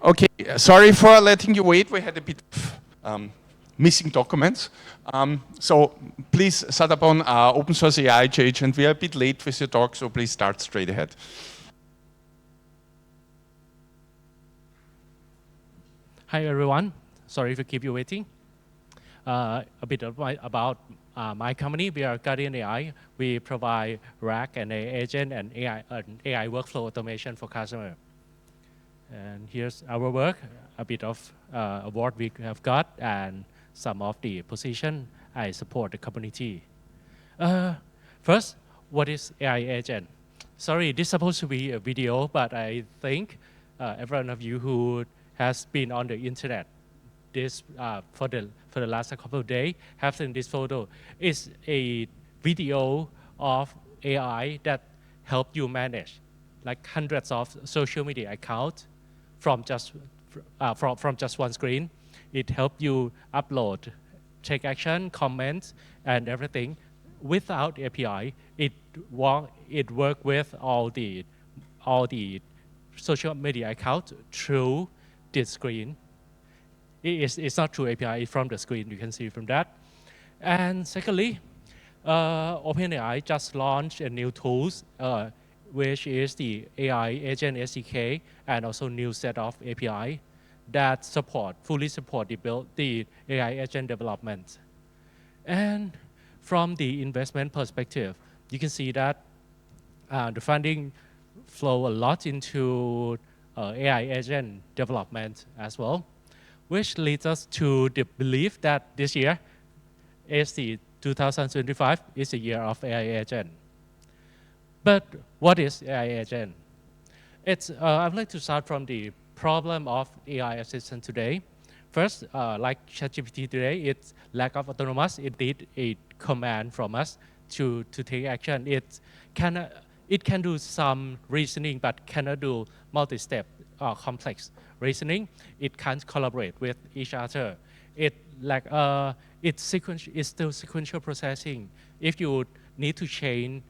Okay, sorry for letting you wait. We had a bit of missing documents. So please, Sathapon, open source AI agent. We are a bit late with your talk, so please start straight ahead. Hi, everyone. Sorry to keep you waiting. A bit about my company. We are Guardian AI. We provide RAG and AI agent and AI workflow automation for customer. And here's our work, a bit of award we have got, and some of the position I support the community. First, what is AI agent? Sorry, this is supposed to be a video, but I think every one of you who has been on the internet this for the last couple of days have seen this photo. It's a video of AI that help you manage like hundreds of social media accounts from just one screen. It helps you upload, take action, comment, and everything without API. It work with all the social media accounts through the screen. It's not through API, it's from the screen. You can see from that. And secondly, OpenAI just launched a new tools, which is the AI Agent SDK, and also new set of API that fully support the AI agent development. And from the investment perspective, you can see that the funding flow a lot into AI agent development as well, which leads us to the belief that this year is the 2025 is the year of AI agent. But what is AI agent? I'd like to start from the problem of AI assistant today. First, like ChatGPT today, it's lack of autonomous. It did a command from us to take action. It can do some reasoning, but cannot do multi-step complex reasoning. It can't collaborate with each other. It's still sequential processing. If you need to chain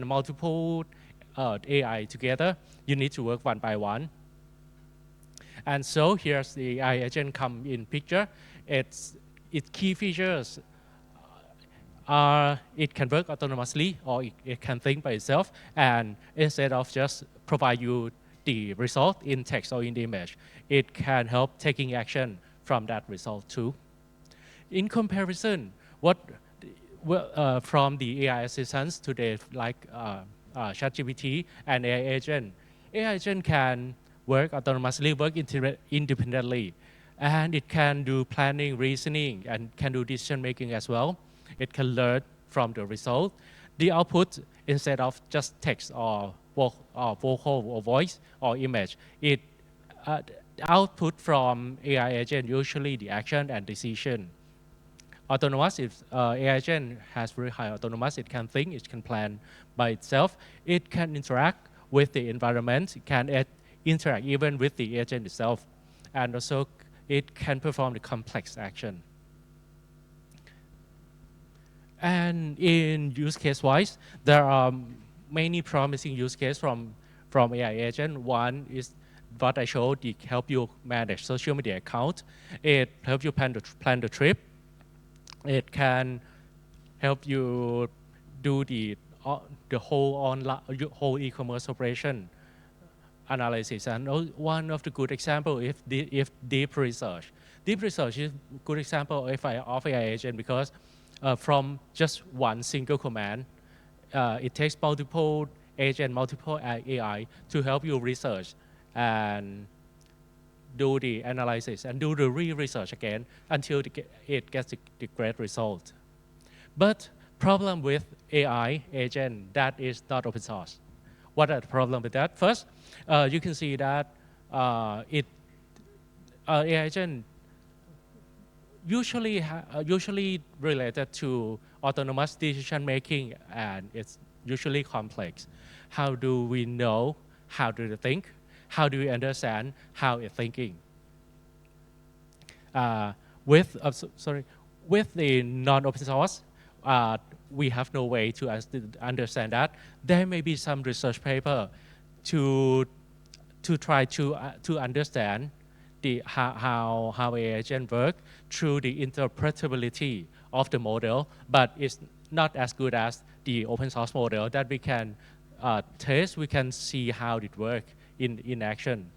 multiple AI together, you need to work one by one. And so here's the AI agent come in picture. Its key features are it can work autonomously, or it can think by itself, and instead of just provide you the result in text or in the image, it can help taking action from that result too. In comparison, from the AI assistants today, like ChatGPT and AI agent can work autonomously, work independently, and it can do planning, reasoning, and can do decision making as well. It can learn from the result. The output, instead of just text or vocal or voice or image, the output from AI agent usually the action and decision. Autonomous, if AI agent has very high autonomous, it can think, it can plan by itself. It can interact with the environment, it can interact even with the agent itself, and also it can perform the complex action. And in use case wise, there are many promising use cases from AI agent. One is what I showed, it help you manage social media account. It help you plan the trip. It can help you do the whole e-commerce operation analysis. And one of the good example if deep research. Deep research is a good example of AI agent because from just one single command, it takes multiple agent, multiple AI to help you research and do the analysis and do the re-research again until it gets the great result. But problem with AI agent that is not open source. What are the problem with that? First, you can see that AI agent usually related to autonomous decision making, and it's usually complex. How do we know how do they think? How do we understand how it's thinking? With the non-open source, we have no way to understand that. There may be some research paper to to try to understand how AI agent work through the interpretability of the model, but it's not as good as the open source model that we can test, we can see how it works in action.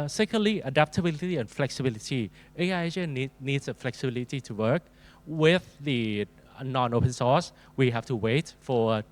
Secondly, adaptability and flexibility. AI agent needs a flexibility to work. With the non-open source, we have to wait for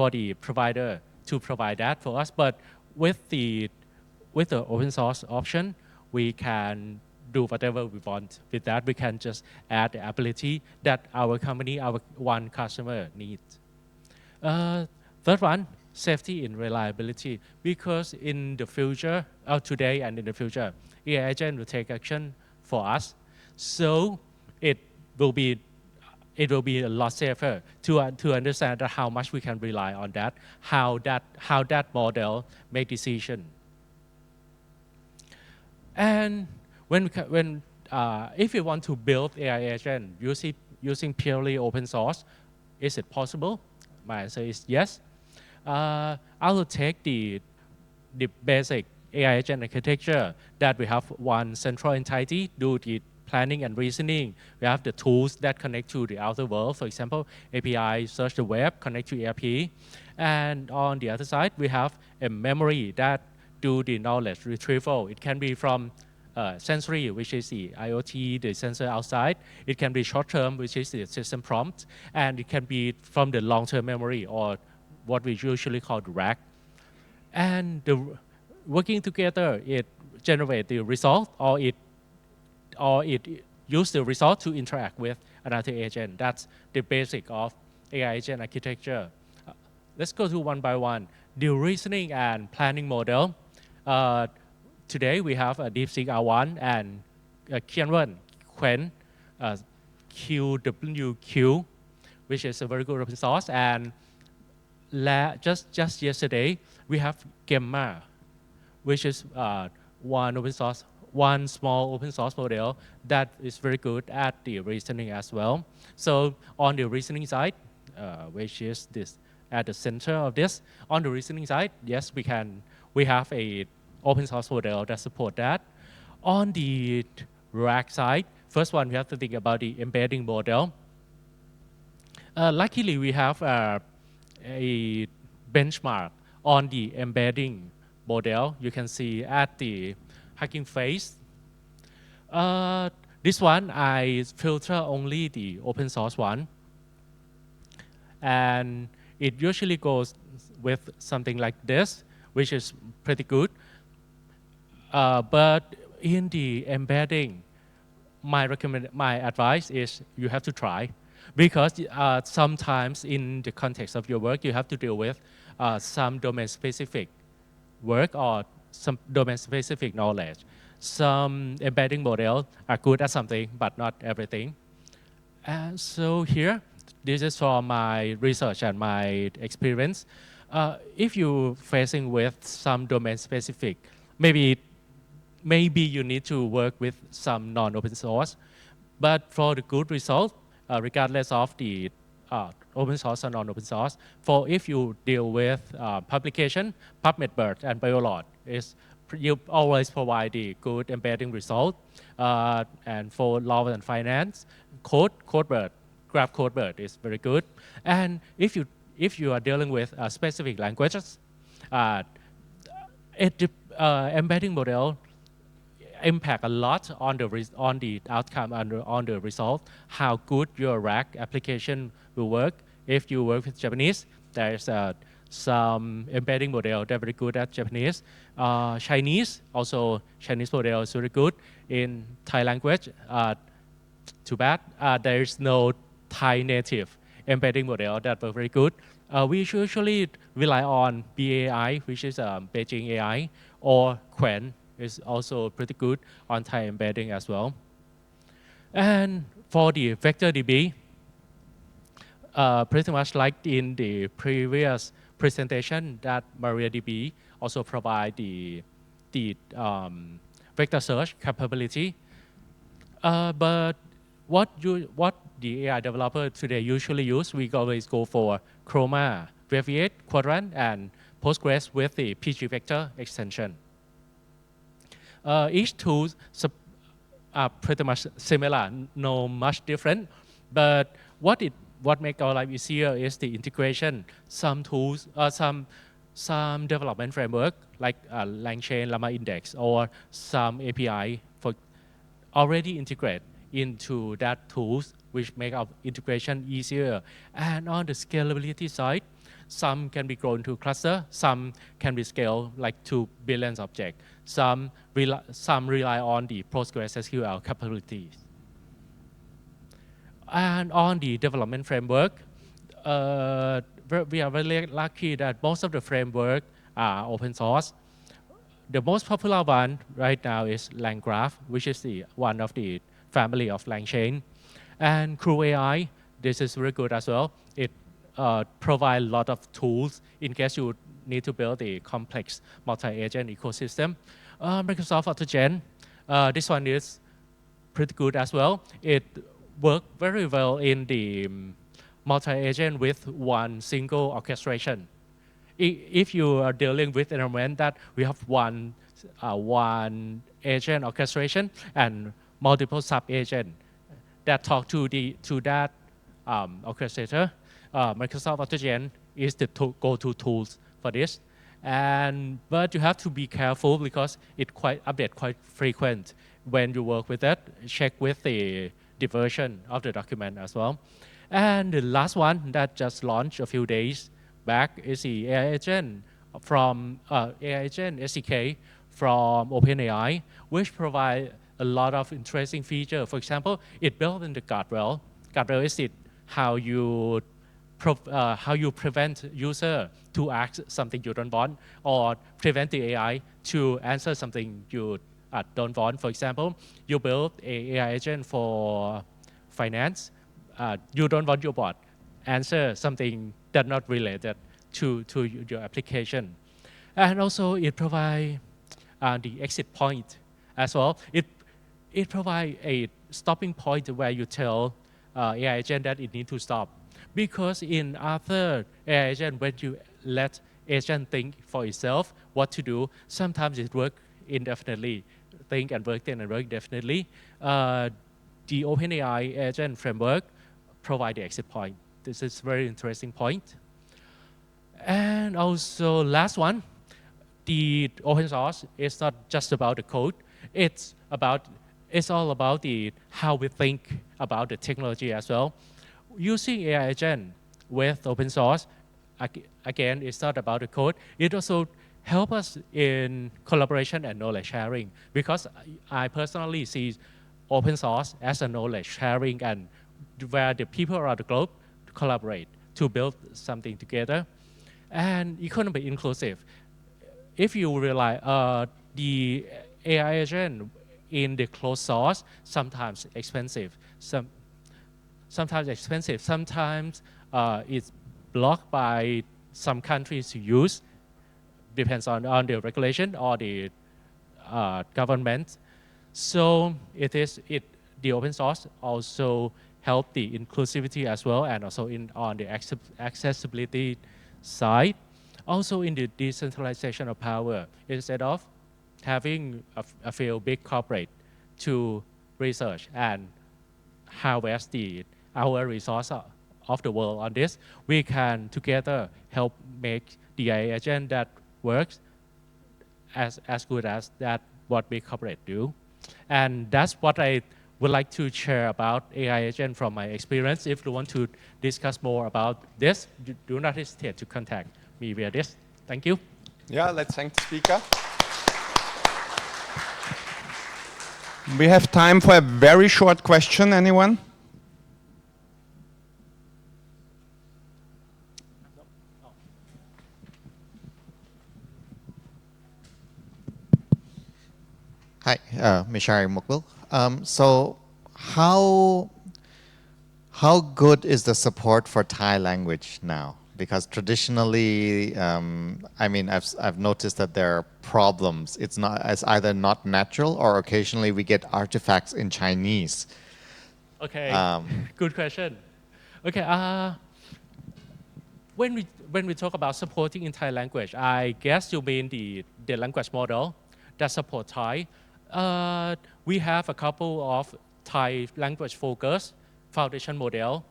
the provider to provide that for us. But with the open source option, we can do whatever we want with that. We can just add the ability that our company, our one customer needs. Third one, safety and reliability. Because in the future, today and in the future, AI agent will take action for us. So it will be a lot safer to understand how much we can rely on that, how that model make decision. And if you want to build AI agent using purely open source, is it possible? My answer is yes. I will take the basic AI agent architecture that we have one central entity, do the planning and reasoning. We have the tools that connect to the outer world, for example, API, search the web, connect to ERP. And on the other side, we have a memory that do the knowledge retrieval. It can be from sensory, which is the IoT, the sensor outside. It can be short-term, which is the system prompt. And it can be from the long-term memory, or what we usually call the rack. And working together, it generates the result, or it use the result to interact with another agent. That's the basic of AI agent architecture. Let's go to one by one. The reasoning and planning model. Today we have a DeepSeek R1 and Quen QWQ, which is a very good open source. And just yesterday we have Gemma, which is one small open source model that is very good at the reasoning as well. So on the reasoning side, which is this at the center of this, on the reasoning side, yes, we have a open source model that support that. On the RAG side, first one, we have to think about the embedding model. Luckily, we have a benchmark on the embedding model. You can see at the Hugging Face. This one, I filter only the open source one. And it usually goes with something like this, which is pretty good. But in the embedding, my advice is you have to try, because sometimes in the context of your work, you have to deal with some domain-specific work or some domain-specific knowledge. Some embedding models are good at something, but not everything. And so here, this is from my research and my experience. If you're facing with some domain-specific, maybe you need to work with some non-open source. But for the good result, regardless of the open source or non-open source, if you deal with publication, PubMed and BioLot you always provide the good embedding result. And for law and finance, CodeBird, Graph CodeBird is very good. And if you are dealing with specific languages, embedding model impact a lot on the outcome and on the result, how good your RAG application will work. If you work with Japanese, there's some embedding model that are very good at Japanese. Chinese model is very good. In Thai language, too bad, there is no Thai native embedding model that were very good. We usually rely on BAI, which is Beijing AI, or Quen is also pretty good on Thai embedding as well. And for the vector DB, pretty much like in the previous presentation, that MariaDB also provide the vector search capability. But what the AI developer today usually use, we always go for Chroma, Wave8, Quadrant, and Postgres with the PG vector extension. Each tool are pretty much similar, no much different. But what makes our life easier is the integration. Some tools, some development framework like LangChain, Llama Index, or some API for already integrate into that tools, which make our integration easier. And on the scalability side, some can be grown to cluster, some can be scaled like to billions objects. Some rely on the PostgreSQL capabilities. And on the development framework, we are very lucky that most of the framework are open source. The most popular one right now is LangGraph, which is one of the family of LangChain. And Crew AI, this is very good as well. It provides a lot of tools in case you need to build a complex multi-agent ecosystem. Microsoft AutoGen, this one is pretty good as well. It works very well in the multi-agent with one single orchestration. If you are dealing with an environment that we have one agent orchestration and multiple sub-agents that talk to that orchestrator, Microsoft AutoGen is the go-to tools for this. But you have to be careful because it updates quite frequent when you work with that. Check with the version of the document as well. And the last one that just launched a few days back is the AI agent from AI agent SDK from OpenAI, which provide a lot of interesting features. For example, it built in the guardrail. Guardrail is how you prevent user to ask something you don't want, or prevent the AI to answer something you don't want. For example, you build an AI agent for finance. You don't want your bot answer something that's not related to your application. And also it provides the exit point as well. It provides a stopping point where you tell AI agent that it needs to stop. Because in other AI agent, when you let agent think for itself what to do, sometimes it works indefinitely, think and work indefinitely. The OpenAI agent framework provide the exit point. This is very interesting point. And also last one, the open source is not just about the code. It's all about how we think about the technology as well. Using AI agent with open source, again, it's not about the code. It also helps us in collaboration and knowledge sharing, because I personally see open source as a knowledge sharing and where the people around the globe collaborate to build something together. And economically inclusive. If you realize the AI agent in the closed source, sometimes expensive. Sometimes it's blocked by some countries to use, depends on the regulation or the government. So the open source also help the inclusivity as well, and also on the accessibility side. Also in the decentralization of power, instead of having a few big corporate to research and harvest our resource of the world on this, we can together help make the AI agent that works as good as that what big corporate do. And that's what I would like to share about AI agent from my experience. If you want to discuss more about this, do not hesitate to contact me via this. Thank you. Yeah, let's thank the speaker. We have time for a very short question. Anyone? Hi, Mishari Mukbul. So how good is the support for Thai language now? Because traditionally, I mean, I've noticed that there are problems. It's either not natural, or occasionally we get artifacts in Chinese. Okay, good question. Okay, when we talk about supporting in Thai language, I guess you mean the language model that support Thai. We have a couple of Thai language focus foundation model.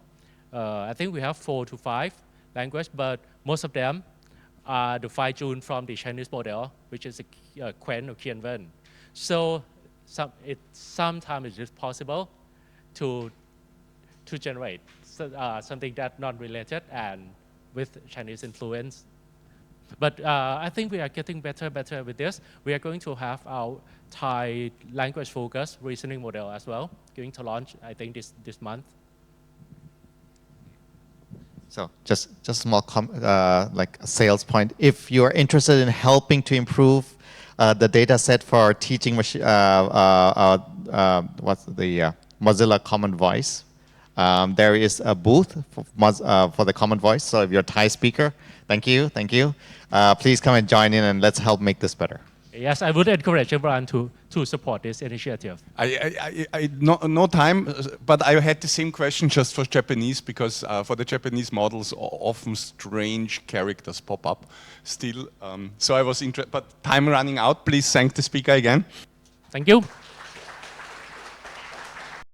I think we have 4 to 5 language, but most of them are the fine-tuned from the Chinese model, which is a Quen or Kien Ven. So sometimes it is possible to generate something that's not related and with Chinese influence. But I think we are getting better with this. We are going to have our Thai language focus reasoning model as well, going to launch, I think, this month. So just small like a sales point. If you are interested in helping to improve the data set for teaching Mozilla Common Voice, there is a booth for the Common Voice. So if you're a Thai speaker, thank you. Please come and join in and let's help make this better. Yes, I would encourage everyone to support this initiative. No time, but I had the same question just for Japanese, because for the Japanese models, often strange characters pop up still. So I was interested, but time running out. Please thank the speaker again. Thank you.